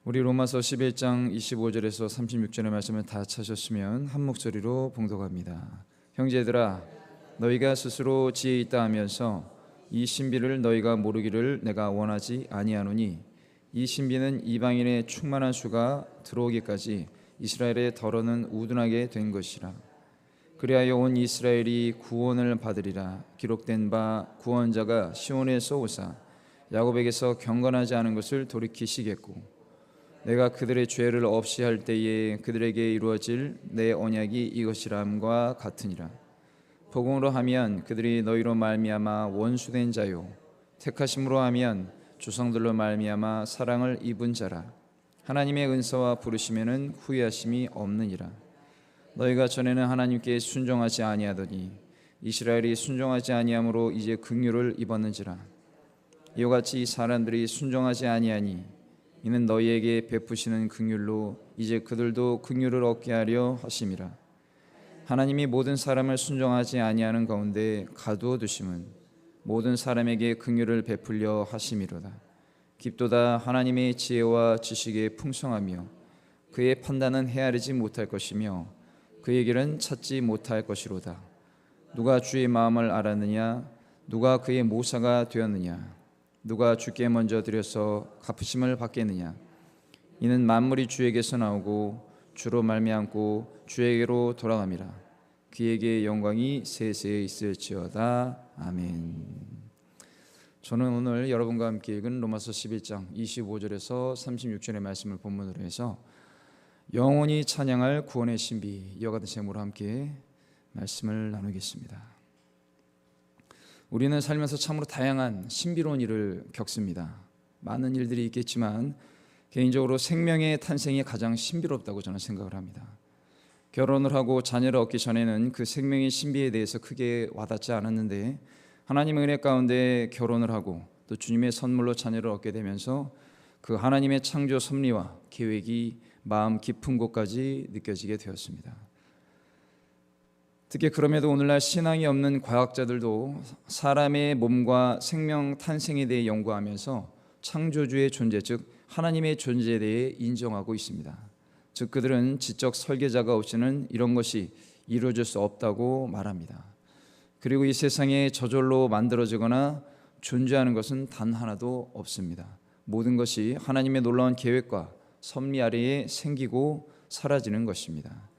우리 로마서 11장 25절에서 36절의 말씀을 다 찾으셨으면 한 목소리로 봉독합니다. 형제들아, 너희가 스스로 지혜 있다 하면서 이 신비를 너희가 모르기를 내가 원하지 아니하노니, 이 신비는 이방인의 충만한 수가 들어오기까지 이스라엘의 덜어는 우둔하게 된 것이라. 그리하여 온 이스라엘이 구원을 받으리라. 기록된 바 구원자가 시온에서 오사 야곱에게서 경건하지 않은 것을 돌이키시겠고, 내가 그들의 죄를 없이 할 때에 그들에게 이루어질 내 언약이 이것이람과 같으니라. 복음으로 하면 그들이 너희로 말미암아 원수된 자요, 택하심으로 하면 조상들로 말미암아 사랑을 입은 자라. 하나님의 은사와 부르심에는 후회하심이 없느니라. 너희가 전에는 하나님께 순종하지 아니하더니 이스라엘이 순종하지 아니함으로 이제 긍휼을 입었는지라. 이와 같이 이 사람들이 순종하지 아니하니 이는 너희에게 베푸시는 긍휼로 이제 그들도 긍휼을 얻게 하려 하심이라. 하나님이 모든 사람을 순종하지 아니하는 가운데 가두어 두심은 모든 사람에게 긍휼을 베풀려 하심이로다. 깊도다 하나님의 지혜와 지식에 풍성하며 그의 판단은 헤아리지 못할 것이며 그의 길은 찾지 못할 것이로다. 누가 주의 마음을 알았느냐? 누가 그의 모사가 되었느냐? 누가 주께 먼저 드려서 갚으심을 받겠느냐? 이는 만물이 주에게서 나오고 주로 말미암고 주에게로 돌아감이라. 그에게 영광이 세세에 있을지어다. 아멘. 저는 오늘 여러분과 함께 읽은 로마서 11장 25절에서 36절의 말씀을 본문으로 해서 영원히 찬양할 구원의 신비, 이와 같은 제목으로 함께 말씀을 나누겠습니다. 우리는 살면서 참으로 다양한 신비로운 일을 겪습니다. 많은 일들이 있겠지만 개인적으로 생명의 탄생이 가장 신비롭다고 저는 생각을 합니다. 결혼을 하고 자녀를 얻기 전에는 그 생명의 신비에 대해서 크게 와닿지 않았는데, 하나님의 은혜 가운데 결혼을 하고 또 주님의 선물로 자녀를 얻게 되면서 그 하나님의 창조 섭리와 계획이 마음 깊은 곳까지 느껴지게 되었습니다. 특히 그럼에도 오늘날 신앙이 없는 과학자들도 사람의 몸과 생명 탄생에 대해 연구하면서 창조주의 존재, 즉 하나님의 존재에 대해 인정하고 있습니다. 즉 그들은 지적 설계자가 없이는 이런 것이 이루어질 수 없다고 말합니다. 그리고 이 세상에 저절로 만들어지거나 존재하는 것은 단 하나도 없습니다. 모든 것이 하나님의 놀라운 계획과 섭리 아래에 생기고 사라지는 것입니다.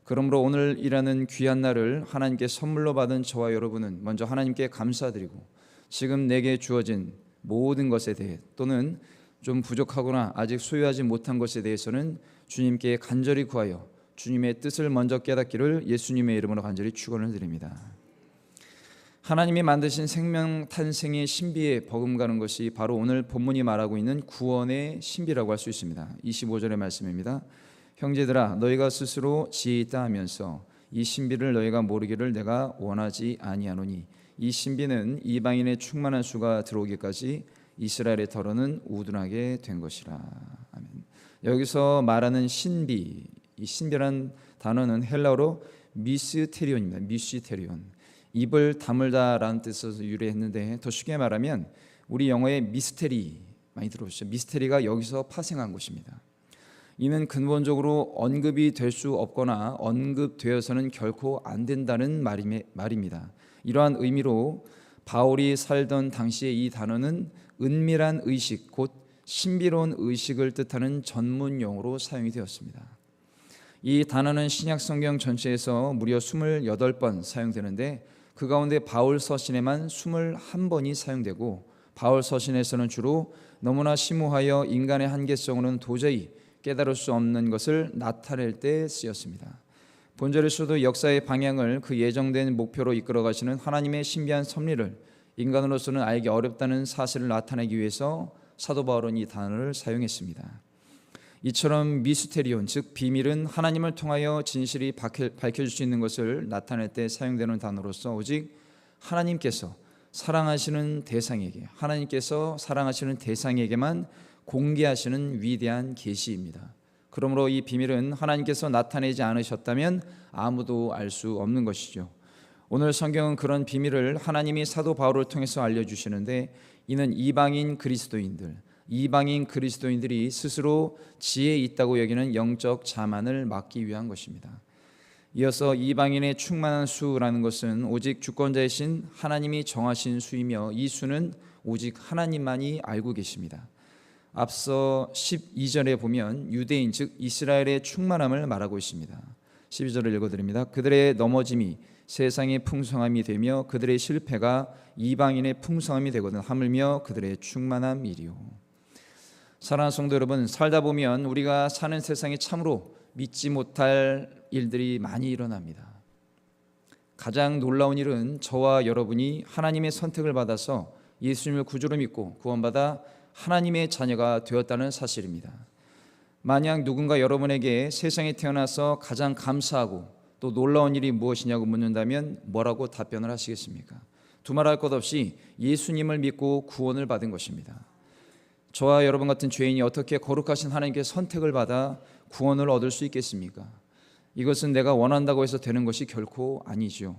그러므로 오늘이라는 귀한 날을 하나님께 선물로 받은 저와 여러분은 먼저 하나님께 감사드리고, 지금 내게 주어진 모든 것에 대해 또는 좀 부족하거나 아직 소유하지 못한 것에 대해서는 주님께 간절히 구하여 주님의 뜻을 먼저 깨닫기를 예수님의 이름으로 간절히 축원을 드립니다. 하나님이 만드신 생명 탄생의 신비에 버금가는 것이 바로 오늘 본문이 말하고 있는 구원의 신비라고 할 수 있습니다. 25절의 말씀입니다. 형제들아, 너희가 스스로 지혜 있다 하면서 이 신비를 너희가 모르기를 내가 원하지 아니하노니, 이 신비는 이방인의 충만한 수가 들어오기까지 이스라엘의 덜어는 우둔하게 된 것이라. 아멘. 여기서 말하는 신비, 이 신비란 단어는 헬라어로 미스테리온입니다. 미스테리온, 입을 다물다라는 뜻에서 유래했는데, 더 쉽게 말하면 우리 영어의 미스테리 많이 들어보셨죠? 미스테리가 여기서 파생한 것입니다. 이는 근본적으로 언급이 될 수 없거나 언급되어서는 결코 안 된다는 말입니다. 이러한 의미로 바울이 살던 당시에 이 단어는 은밀한 의식, 곧 신비로운 의식을 뜻하는 전문 용어로 사용이 되었습니다. 이 단어는 신약 성경 전체에서 무려 28번 사용되는데, 그 가운데 바울 서신에만 21번이 사용되고, 바울 서신에서는 주로 너무나 심오하여 인간의 한계성으로는 도저히 깨달을 수 없는 것을 나타낼 때 쓰였습니다. 본절에서도 역사의 방향을 그 예정된 목표로 이끌어 가시는 하나님의 신비한 섭리를 인간으로서는 알기 어렵다는 사실을 나타내기 위해서 사도 바울은 이 단어를 사용했습니다. 이처럼 미스테리온, 즉 비밀은 하나님을 통하여 진실이 밝혀질 수 있는 것을 나타낼 때 사용되는 단어로서 오직 하나님께서 사랑하시는 대상에게만 공개하시는 위대한 계시입니다. 그러므로 이 비밀은 하나님께서 나타내지 않으셨다면 아무도 알 수 없는 것이죠. 오늘 성경은 그런 비밀을 하나님이 사도 바울을 통해서 알려주시는데, 이는 이방인 그리스도인들, 이방인 그리스도인들이 스스로 지혜 있다고 여기는 영적 자만을 막기 위한 것입니다. 이어서 이방인의 충만한 수라는 것은 오직 주권자이신 하나님이 정하신 수이며 이 수는 오직 하나님만이 알고 계십니다. 앞서 12절에 보면 유대인 즉 이스라엘의 충만함을 말하고 있습니다. 12절을 읽어드립니다. 그들의 넘어짐이 세상의 풍성함이 되며 그들의 실패가 이방인의 풍성함이 되거든 하물며 그들의 충만함이리요. 사랑하는 성도 여러분, 살다 보면 우리가 사는 세상에 참으로 믿지 못할 일들이 많이 일어납니다. 가장 놀라운 일은 저와 여러분이 하나님의 선택을 받아서 예수님을 구주로 믿고 구원받아 하나님의 자녀가 되었다는 사실입니다. 만약 누군가 여러분에게 세상에 태어나서 가장 감사하고 또 놀라운 일이 무엇이냐고 묻는다면 뭐라고 답변을 하시겠습니까? 두말할 것 없이 예수님을 믿고 구원을 받은 것입니다. 저와 여러분 같은 죄인이 어떻게 거룩하신 하나님께 선택을 받아 구원을 얻을 수 있겠습니까? 이것은 내가 원한다고 해서 되는 것이 결코 아니죠.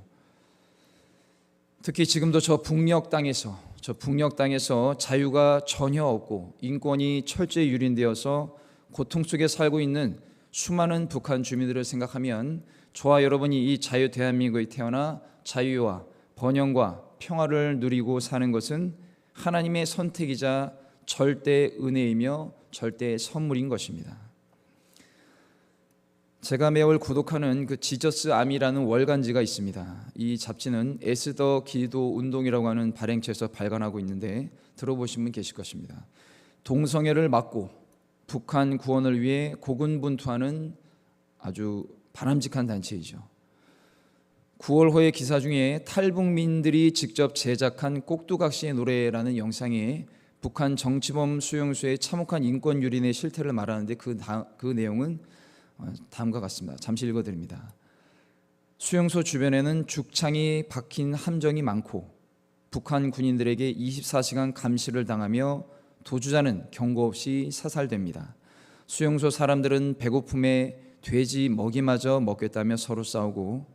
특히 지금도 저 북녘 땅에서 자유가 전혀 없고 인권이 철저히 유린되어서 고통 속에 살고 있는 수많은 북한 주민들을 생각하면 저와 여러분이 이 자유 대한민국에 태어나 자유와 번영과 평화를 누리고 사는 것은 하나님의 선택이자 절대 은혜이며 절대 선물인 것입니다. 제가 매월 구독하는 그 지저스 아미라는 월간지가 있습니다. 이 잡지는 에스더 기도 운동이라고 하는 발행처에서 발간하고 있는데 들어보신 분 계실 것입니다. 동성애를 막고 북한 구원을 위해 고군분투하는 아주 바람직한 단체이죠. 9월호의 기사 중에 탈북민들이 직접 제작한 꼭두각시의 노래라는 영상에 북한 정치범 수용소의 참혹한 인권 유린의 실태를 말하는데 그 내용은 다음과 같습니다. 잠시 읽어드립니다. 수용소 주변에는 죽창이 박힌 함정이 많고 북한 군인들에게 24시간 감시를 당하며 도주자는 경고 없이 사살됩니다. 수용소 사람들은 배고픔에 돼지 먹이마저 먹겠다며 서로 싸우고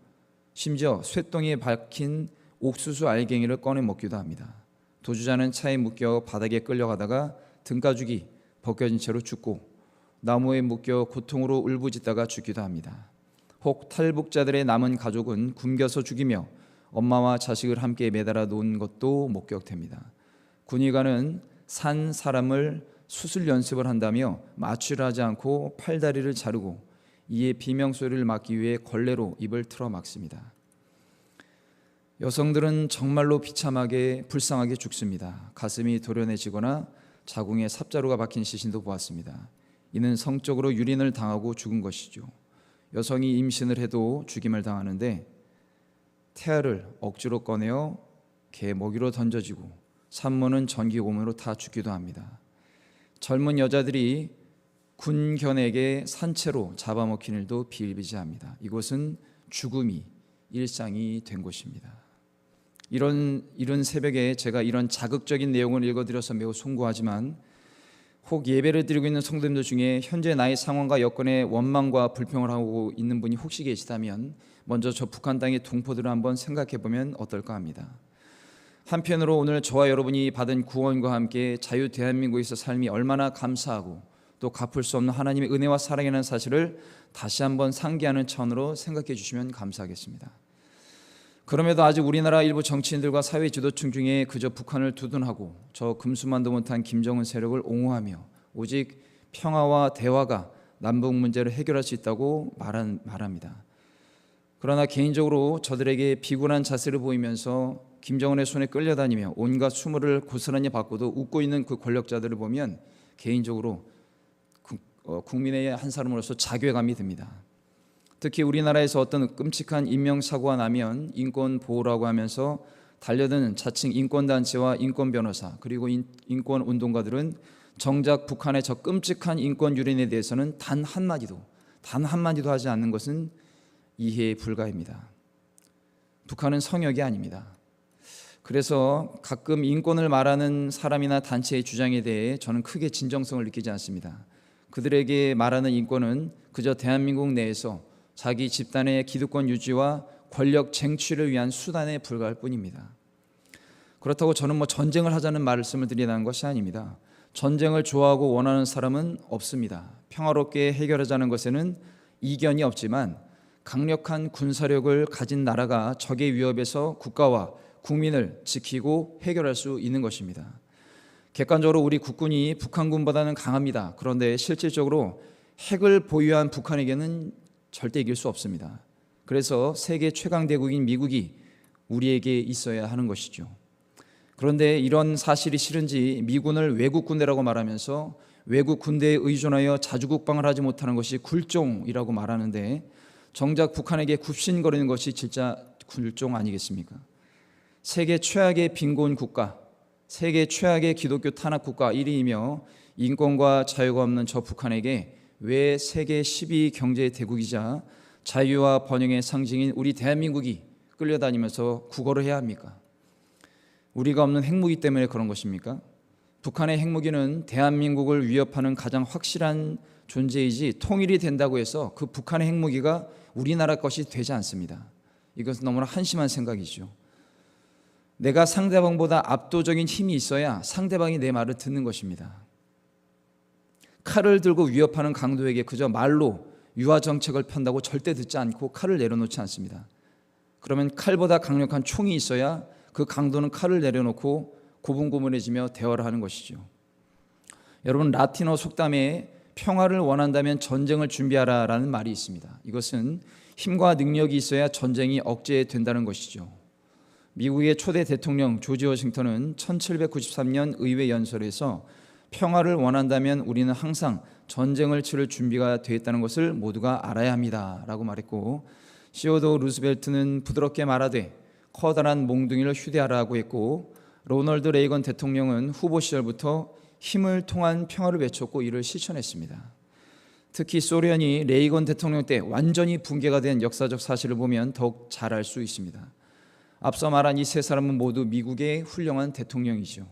심지어 쇠똥에 박힌 옥수수 알갱이를 꺼내 먹기도 합니다. 도주자는 차에 묶여 바닥에 끌려가다가 등가죽이 벗겨진 채로 죽고 나무에 묶여 고통으로 울부짖다가 죽기도 합니다. 혹 탈북자들의 남은 가족은 굶겨서 죽이며 엄마와 자식을 함께 매달아 놓은 것도 목격됩니다. 군의관은 산 사람을 수술 연습을 한다며 마취를 하지 않고 팔다리를 자르고 이에 비명소리를 막기 위해 걸레로 입을 틀어 막습니다. 여성들은 정말로 비참하게 불쌍하게 죽습니다. 가슴이 도련해지거나 자궁에 삽자루가 박힌 시신도 보았습니다. 이는 성적으로 유린을 당하고 죽은 것이죠. 여성이 임신을 해도 죽임을 당하는데 태아를 억지로 꺼내어 개 먹이로 던져지고 산모는 전기 고문으로 다 죽기도 합니다. 젊은 여자들이 군견에게 산채로 잡아먹힌 일도 비일비재합니다. 이곳은 죽음이 일상이 된 곳입니다. 이런 새벽에 제가 이런 자극적인 내용을 읽어드려서 매우 송구하지만 혹 예배를 드리고 있는 성도님들 중에 현재 나의 상황과 여건에 원망과 불평을 하고 있는 분이 혹시 계시다면 먼저 저 북한 땅의 동포들을 한번 생각해 보면 어떨까 합니다. 한편으로 오늘 저와 여러분이 받은 구원과 함께 자유 대한민국에서 삶이 얼마나 감사하고 또 갚을 수 없는 하나님의 은혜와 사랑이라는 사실을 다시 한번 상기하는 차원으로 생각해 주시면 감사하겠습니다. 그럼에도 아직 우리나라 일부 정치인들과 사회 지도층 중에 그저 북한을 두둔하고 저 금수만도 못한 김정은 세력을 옹호하며 오직 평화와 대화가 남북 문제를 해결할 수 있다고 말합니다. 그러나 개인적으로 저들에게 비굴한 자세를 보이면서 김정은의 손에 끌려다니며 온갖 수모를 고스란히 받고도 웃고 있는 그 권력자들을 보면 개인적으로 국민의 한 사람으로서 자괴감이 듭니다. 특히 우리나라에서 어떤 끔찍한 인명사고가 나면 인권 보호라고 하면서 달려드는 자칭 인권단체와 인권변호사 그리고 인권운동가들은 정작 북한의 저 끔찍한 인권 유린에 대해서는 단 한마디도 하지 않는 것은 이해에 불과합니다. 북한은 성역이 아닙니다. 그래서 가끔 인권을 말하는 사람이나 단체의 주장에 대해 저는 크게 진정성을 느끼지 않습니다. 그들에게 말하는 인권은 그저 대한민국 내에서 자기 집단의 기득권 유지와 권력 쟁취를 위한 수단에 불과할 뿐입니다. 그렇다고 저는 전쟁을 하자는 말씀을 드리는 것이 아닙니다. 전쟁을 좋아하고 원하는 사람은 없습니다. 평화롭게 해결하자는 것에는 이견이 없지만 강력한 군사력을 가진 나라가 적의 위협에서 국가와 국민을 지키고 해결할 수 있는 것입니다. 객관적으로 우리 국군이 북한군보다는 강합니다. 그런데 실질적으로 핵을 보유한 북한에게는 절대 이길 수 없습니다. 그래서 세계 최강 대국인 미국이 우리에게 있어야 하는 것이죠. 그런데 이런 사실이 싫은지 미군을 외국 군대라고 말하면서 외국 군대에 의존하여 자주국방을 하지 못하는 것이 굴종이라고 말하는데, 정작 북한에게 굽신거리는 것이 진짜 굴종 아니겠습니까? 세계 최악의 빈곤 국가, 세계 최악의 기독교 탄압 국가 1위이며 인권과 자유가 없는 저 북한에게 왜 세계 10위 경제 대국이자 자유와 번영의 상징인 우리 대한민국이 끌려다니면서 구걸을 해야 합니까? 우리가 없는 핵무기 때문에 그런 것입니까? 북한의 핵무기는 대한민국을 위협하는 가장 확실한 존재이지, 통일이 된다고 해서 그 북한의 핵무기가 우리나라 것이 되지 않습니다. 이것은 너무나 한심한 생각이죠. 내가 상대방보다 압도적인 힘이 있어야 상대방이 내 말을 듣는 것입니다. 칼을 들고 위협하는 강도에게 그저 말로 유화 정책을 편다고 절대 듣지 않고 칼을 내려놓지 않습니다. 그러면 칼보다 강력한 총이 있어야 그 강도는 칼을 내려놓고 고분고분해지며 대화를 하는 것이죠. 여러분, 라틴어 속담에 평화를 원한다면 전쟁을 준비하라라는 말이 있습니다. 이것은 힘과 능력이 있어야 전쟁이 억제된다는 것이죠. 미국의 초대 대통령 조지 워싱턴은 1793년 의회 연설에서 평화를 원한다면 우리는 항상 전쟁을 치를 준비가 되어 있다는 것을 모두가 알아야 합니다 라고 말했고, 시어도 루스벨트는 부드럽게 말하되 커다란 몽둥이를 휴대하라고 했고, 로널드 레이건 대통령은 후보 시절부터 힘을 통한 평화를 외쳤고 이를 실천했습니다. 특히 소련이 레이건 대통령 때 완전히 붕괴가 된 역사적 사실을 보면 더욱 잘 알 수 있습니다. 앞서 말한 이 세 사람은 모두 미국의 훌륭한 대통령이죠.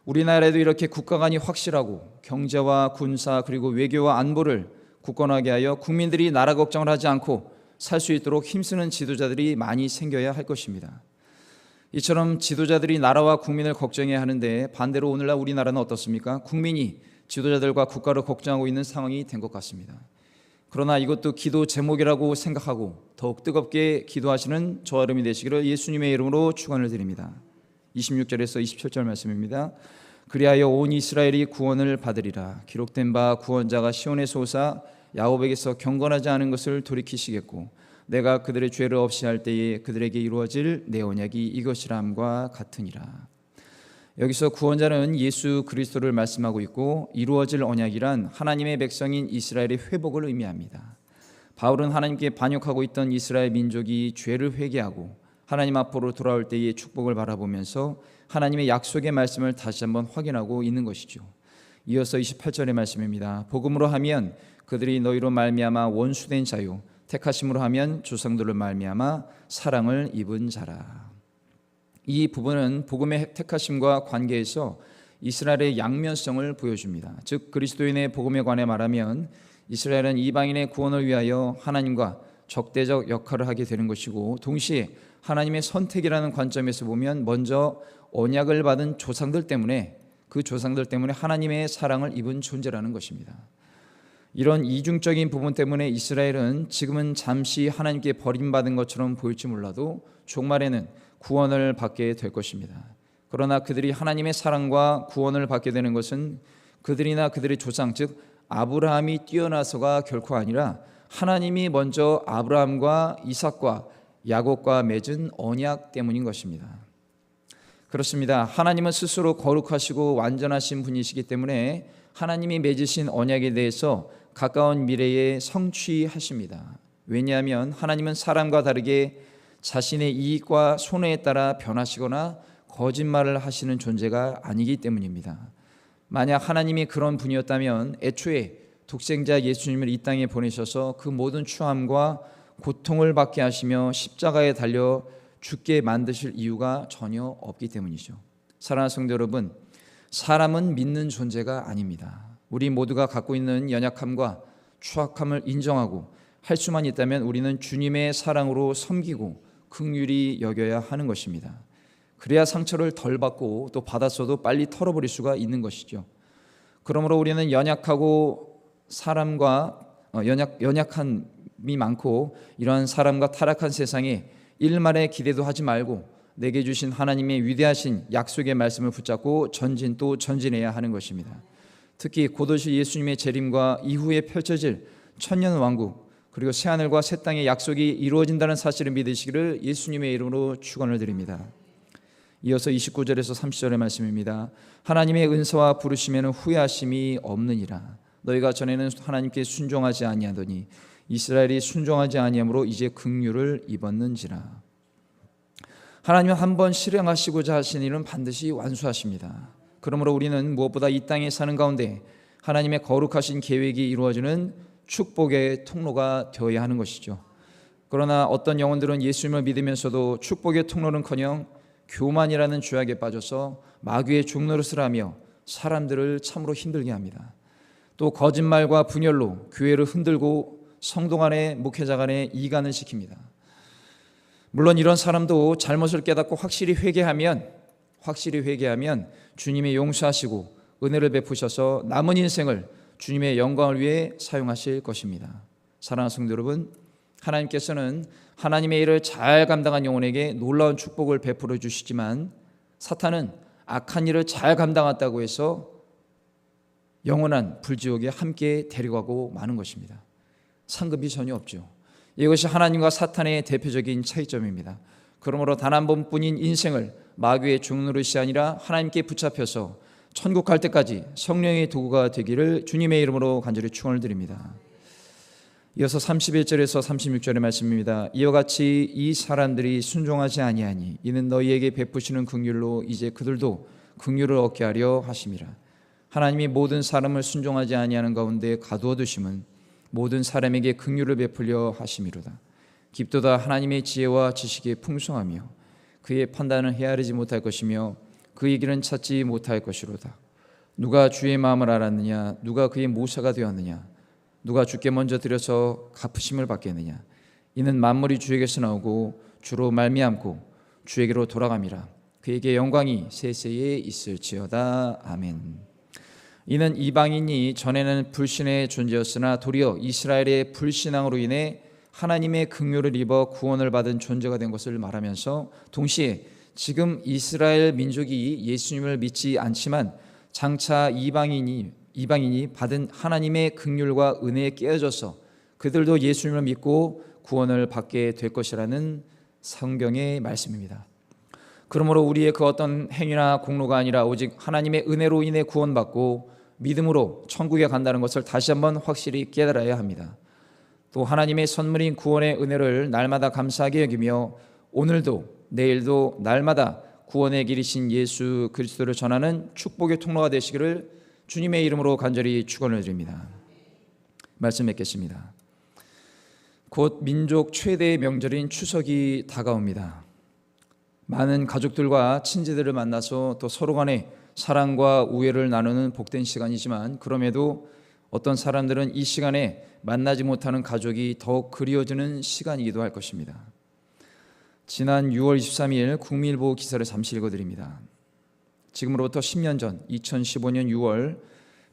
우리나라에도 이렇게 국가 간이 확실하고 경제와 군사 그리고 외교와 안보를 굳건하게 하여 국민들이 나라 걱정을 하지 않고 살 수 있도록 힘쓰는 지도자들이 많이 생겨야 할 것입니다. 이처럼 지도자들이 나라와 국민을 걱정해야 하는데, 반대로 오늘날 우리나라는 어떻습니까? 국민이 지도자들과 국가를 걱정하고 있는 상황이 된 것 같습니다. 그러나 이것도 기도 제목이라고 생각하고 더욱 뜨겁게 기도하시는 저와 여러분이 되시기를 예수님의 이름으로 축원을 드립니다. 26절에서 27절 말씀입니다. 그리하여 온 이스라엘이 구원을 받으리라. 기록된 바 구원자가 시온에서 오사 야곱에게서 경건하지 않은 것을 돌이키시겠고, 내가 그들의 죄를 없이 할 때에 그들에게 이루어질 내 언약이 이것이람과 같으니라. 여기서 구원자는 예수 그리스도를 말씀하고 있고, 이루어질 언약이란 하나님의 백성인 이스라엘의 회복을 의미합니다. 바울은 하나님께 반역하고 있던 이스라엘 민족이 죄를 회개하고 하나님 앞으로 돌아올 때의 축복을 바라보면서 하나님의 약속의 말씀을 다시 한번 확인하고 있는 것이죠. 이어서 28절의 말씀입니다. 복음으로 하면 그들이 너희로 말미암아 원수된 자유, 택하심으로 하면 조상들로 말미암아 사랑을 입은 자라. 이 부분은 복음의 택하심과 관계에서 이스라엘의 양면성을 보여줍니다. 즉 그리스도인의 복음에 관해 말하면 이스라엘은 이방인의 구원을 위하여 하나님과 적대적 역할을 하게 되는 것이고, 동시에 하나님의 선택이라는 관점에서 보면 먼저 언약을 받은 조상들 때문에, 그 조상들 때문에 하나님의 사랑을 입은 존재라는 것입니다. 이런 이중적인 부분 때문에 이스라엘은 지금은 잠시 하나님께 버림받은 것처럼 보일지 몰라도 종말에는 구원을 받게 될 것입니다. 그러나 그들이 하나님의 사랑과 구원을 받게 되는 것은 그들이나 그들의 조상, 즉 아브라함이 뛰어나서가 결코 아니라 하나님이 먼저 아브라함과 이삭과 야곱과 맺은 언약 때문인 것입니다. 그렇습니다. 하나님은 스스로 거룩하시고 완전하신 분이시기 때문에 하나님이 맺으신 언약에 대해서 가까운 미래에 성취하십니다. 왜냐하면 하나님은 사람과 다르게 자신의 이익과 손해에 따라 변하시거나 거짓말을 하시는 존재가 아니기 때문입니다. 만약 하나님이 그런 분이었다면 애초에 독생자 예수님을 이 땅에 보내셔서 그 모든 추함과 고통을 받게 하시며 십자가에 달려 죽게 만드실 이유가 전혀 없기 때문이죠. 사랑하는 성도 여러분, 사람은 믿는 존재가 아닙니다. 우리 모두가 갖고 있는 연약함과 추악함을 인정하고 할 수만 있다면 우리는 주님의 사랑으로 섬기고 긍휼히 여겨야 하는 것입니다. 그래야 상처를 덜 받고 또 받았어도 빨리 털어버릴 수가 있는 것이죠. 그러므로 우리는 연약하고 연약함이 많고 이러한 사람과 타락한 세상에 일말의 기대도 하지 말고 내게 주신 하나님의 위대하신 약속의 말씀을 붙잡고 전진 또 전진해야 하는 것입니다. 특히 곧 오실 예수님의 재림과 이후에 펼쳐질 천년 왕국 그리고 새하늘과 새 땅의 약속이 이루어진다는 사실을 믿으시기를 예수님의 이름으로 축원을 드립니다. 이어서 29절에서 30절의 말씀입니다. 하나님의 은사와 부르심에는 후회하심이 없느니라. 너희가 전에는 하나님께 순종하지 아니하더니 이스라엘이 순종하지 아니함으로 이제 긍휼을 입었는지라. 하나님은 한번 실행하시고자 하신 일은 반드시 완수하십니다. 그러므로 우리는 무엇보다 이 땅에 사는 가운데 하나님의 거룩하신 계획이 이루어지는 축복의 통로가 되어야 하는 것이죠. 그러나 어떤 영혼들은 예수님을 믿으면서도 축복의 통로는커녕 교만이라는 죄악에 빠져서 마귀의 종노릇을 하며 사람들을 참으로 힘들게 합니다. 또 거짓말과 분열로 교회를 흔들고 성도 간에 목회자 간에 이간을 시킵니다. 물론 이런 사람도 잘못을 깨닫고 확실히 회개하면 주님이 용서하시고 은혜를 베푸셔서 남은 인생을 주님의 영광을 위해 사용하실 것입니다. 사랑하는 성도 여러분, 하나님께서는 하나님의 일을 잘 감당한 영혼에게 놀라운 축복을 베풀어 주시지만 사탄은 악한 일을 잘 감당했다고 해서 영원한 불지옥에 함께 데려가고 마는 것입니다. 상급이 전혀 없죠. 이것이 하나님과 사탄의 대표적인 차이점입니다. 그러므로 단 한 번뿐인 인생을 마귀의 종노릇이 아니라 하나님께 붙잡혀서 천국 갈 때까지 성령의 도구가 되기를 주님의 이름으로 간절히 축원을 드립니다. 이어서 31절에서 36절의 말씀입니다. 이와 같이 이 사람들이 순종하지 아니하니 이는 너희에게 베푸시는 긍휼로 이제 그들도 긍휼을 얻게 하려 하심이라. 하나님이 모든 사람을 순종하지 아니하는 가운데 가두어 두심은 모든 사람에게 긍휼을 베풀려 하심이로다. 깊도다 하나님의 지혜와 지식이 풍성하며 그의 판단은 헤아리지 못할 것이며 그의 길은 찾지 못할 것이로다. 누가 주의 마음을 알았느냐? 누가 그의 모사가 되었느냐? 누가 주께 먼저 드려서 갚으심을 받겠느냐? 이는 만물이 주에게서 나오고 주로 말미암고 주에게로 돌아감이라. 그에게 영광이 세세에 있을지어다. 아멘. 이는 이방인이 전에는 불신의 존재였으나 도리어 이스라엘의 불신앙으로 인해 하나님의 긍휼을 입어 구원을 받은 존재가 된 것을 말하면서 동시에 지금 이스라엘 민족이 예수님을 믿지 않지만 장차 이방인이 받은 하나님의 긍휼과 은혜에 깨어져서 그들도 예수님을 믿고 구원을 받게 될 것이라는 성경의 말씀입니다. 그러므로 우리의 그 어떤 행위나 공로가 아니라 오직 하나님의 은혜로 인해 구원받고 믿음으로 천국에 간다는 것을 다시 한번 확실히 깨달아야 합니다. 또 하나님의 선물인 구원의 은혜를 날마다 감사하게 여기며 오늘도 내일도 날마다 구원의 길이신 예수 그리스도를 전하는 축복의 통로가 되시기를 주님의 이름으로 간절히 축원을 드립니다. 말씀 맺겠습니다. 곧 민족 최대의 명절인 추석이 다가옵니다. 많은 가족들과 친지들을 만나서 또 서로 간에 사랑과 우애를 나누는 복된 시간이지만 그럼에도 어떤 사람들은 이 시간에 만나지 못하는 가족이 더욱 그리워지는 시간이기도 할 것입니다. 지난 6월 23일 국민일보 기사를 잠시 읽어드립니다. 지금으로부터 10년 전 2015년 6월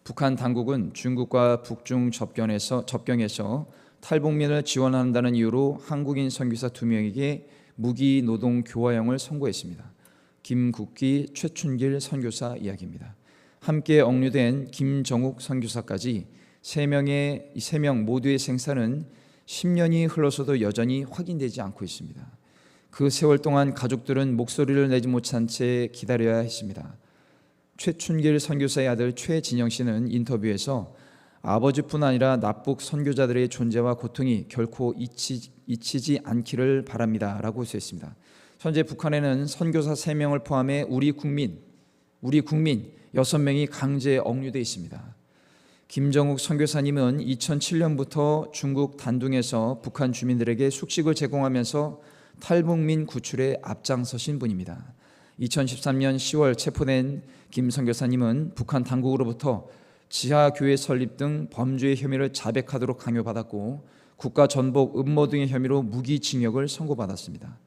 북한 당국은 중국과 북중 접경에서 탈북민을 지원한다는 이유로 한국인 선교사 2명에게 무기 노동 교화형을 선고했습니다. 김국기, 최춘길 선교사 이야기입니다. 함께 억류된 김정욱 선교사까지 3명 모두의 생사는 10년이 흘러서도 여전히 확인되지 않고 있습니다. 그 세월 동안 가족들은 목소리를 내지 못한 채 기다려야 했습니다. 최춘길 선교사의 아들 최진영 씨는 인터뷰에서 아버지뿐 아니라 납북 선교자들의 존재와 고통이 결코 잊히지 않기를 바랍니다 라고 했습니다. 현재 북한에는 선교사 3명을 포함해 우리 국민 6명이 강제 억류되어 있습니다. 김정욱 선교사님은 2007년부터 중국 단둥에서 북한 주민들에게 숙식을 제공하면서 탈북민 구출에 앞장서신 분입니다. 2013년 10월 체포된 김 선교사님은 북한 당국으로부터 지하교회 설립 등 범죄의 혐의를 자백하도록 강요받았고 국가전복 음모 등의 혐의로 무기징역을 선고받았습니다.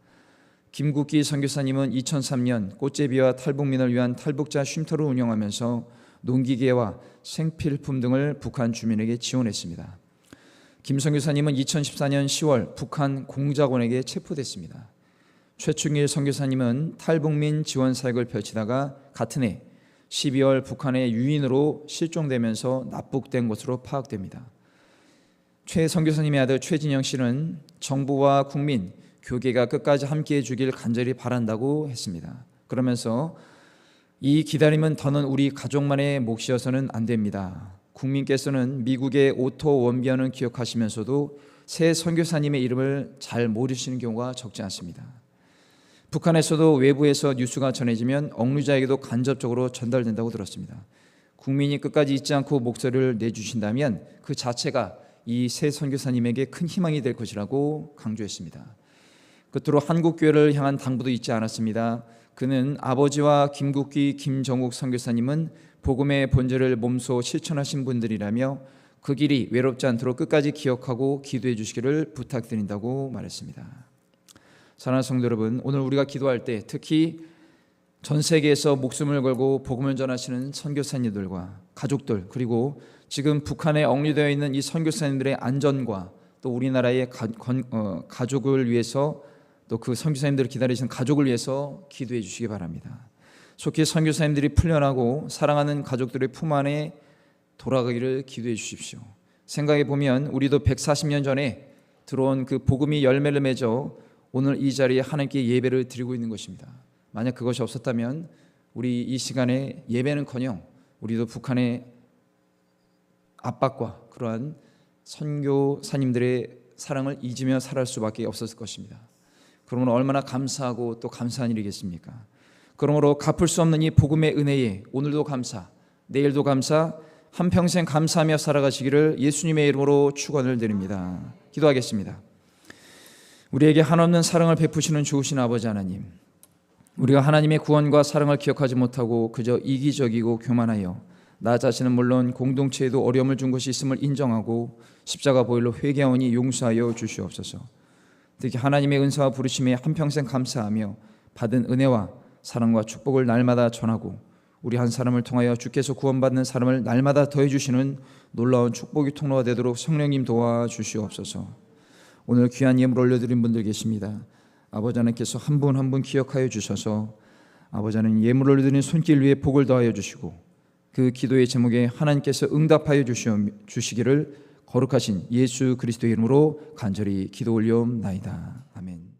김국기 선교사님은 2003년 꽃제비와 탈북민을 위한 탈북자 쉼터를 운영하면서 농기계와 생필품 등을 북한 주민에게 지원했습니다. 김 선교사님은 2014년 10월 북한 공작원에게 체포됐습니다. 최충일 선교사님은 탈북민 지원 사역을 펼치다가 같은 해 12월 북한의 유인으로 실종되면서 납북된 것으로 파악됩니다. 최 선교사님의 아들 최진영 씨는 정부와 국민, 교계가 끝까지 함께해 주길 간절히 바란다고 했습니다. 그러면서 이 기다림은 더는 우리 가족만의 몫이어서는 안 됩니다. 국민께서는 미국의 오토 원비언을 기억하시면서도 새 선교사님의 이름을 잘 모르시는 경우가 적지 않습니다. 북한에서도 외부에서 뉴스가 전해지면 억류자에게도 간접적으로 전달된다고 들었습니다. 국민이 끝까지 잊지 않고 목소리를 내주신다면 그 자체가 이 새 선교사님에게 큰 희망이 될 것이라고 강조했습니다. 끝으로 한국교회를 향한 당부도 잊지 않았습니다. 그는 아버지와 김국기, 김정욱 선교사님은 복음의 본질을 몸소 실천하신 분들이라며 그 길이 외롭지 않도록 끝까지 기억하고 기도해 주시기를 부탁드린다고 말했습니다. 사랑하는 성도 여러분, 오늘 우리가 기도할 때 특히 전 세계에서 목숨을 걸고 복음을 전하시는 선교사님들과 가족들, 그리고 지금 북한에 억류되어 있는 이 선교사님들의 안전과 또 우리나라의 가족을 위해서, 또 그 선교사님들을 기다리시는 가족을 위해서 기도해 주시기 바랍니다. 속히 선교사님들이 풀려나고 사랑하는 가족들의 품 안에 돌아가기를 기도해 주십시오. 생각해 보면 우리도 140년 전에 들어온 그 복음이 열매를 맺어 오늘 이 자리에 하나님께 예배를 드리고 있는 것입니다. 만약 그것이 없었다면 우리 이 시간에 예배는커녕 우리도 북한의 압박과 그러한 선교사님들의 사랑을 잊으며 살아갈 수밖에 없었을 것입니다. 그러므로 얼마나 감사하고 또 감사한 일이겠습니까? 그러므로 갚을 수 없는 이 복음의 은혜에 오늘도 감사, 내일도 감사, 한평생 감사하며 살아가시기를 예수님의 이름으로 축원을 드립니다. 기도하겠습니다. 우리에게 한없는 사랑을 베푸시는 좋으신 아버지 하나님, 우리가 하나님의 구원과 사랑을 기억하지 못하고 그저 이기적이고 교만하여 나 자신은 물론 공동체에도 어려움을 준 것이 있음을 인정하고 십자가 보혈로 회개하오니 용서하여 주시옵소서. 특히 하나님의 은사와 부르심에 한평생 감사하며 받은 은혜와 사랑과 축복을 날마다 전하고 우리 한 사람을 통하여 주께서 구원받는 사람을 날마다 더해 주시는 놀라운 축복의 통로가 되도록 성령님 도와주시옵소서. 오늘 귀한 예물 올려드린 분들 계십니다. 아버지 하나님께서 한 분 한 분 기억하여 주셔서 아버지 하나님 예물 올려드린 손길 위에 복을 더하여 주시고 그 기도의 제목에 하나님께서 응답하여 주시기를 거룩하신 예수 그리스도의 이름으로 간절히 기도 올려옵나이다. 아멘.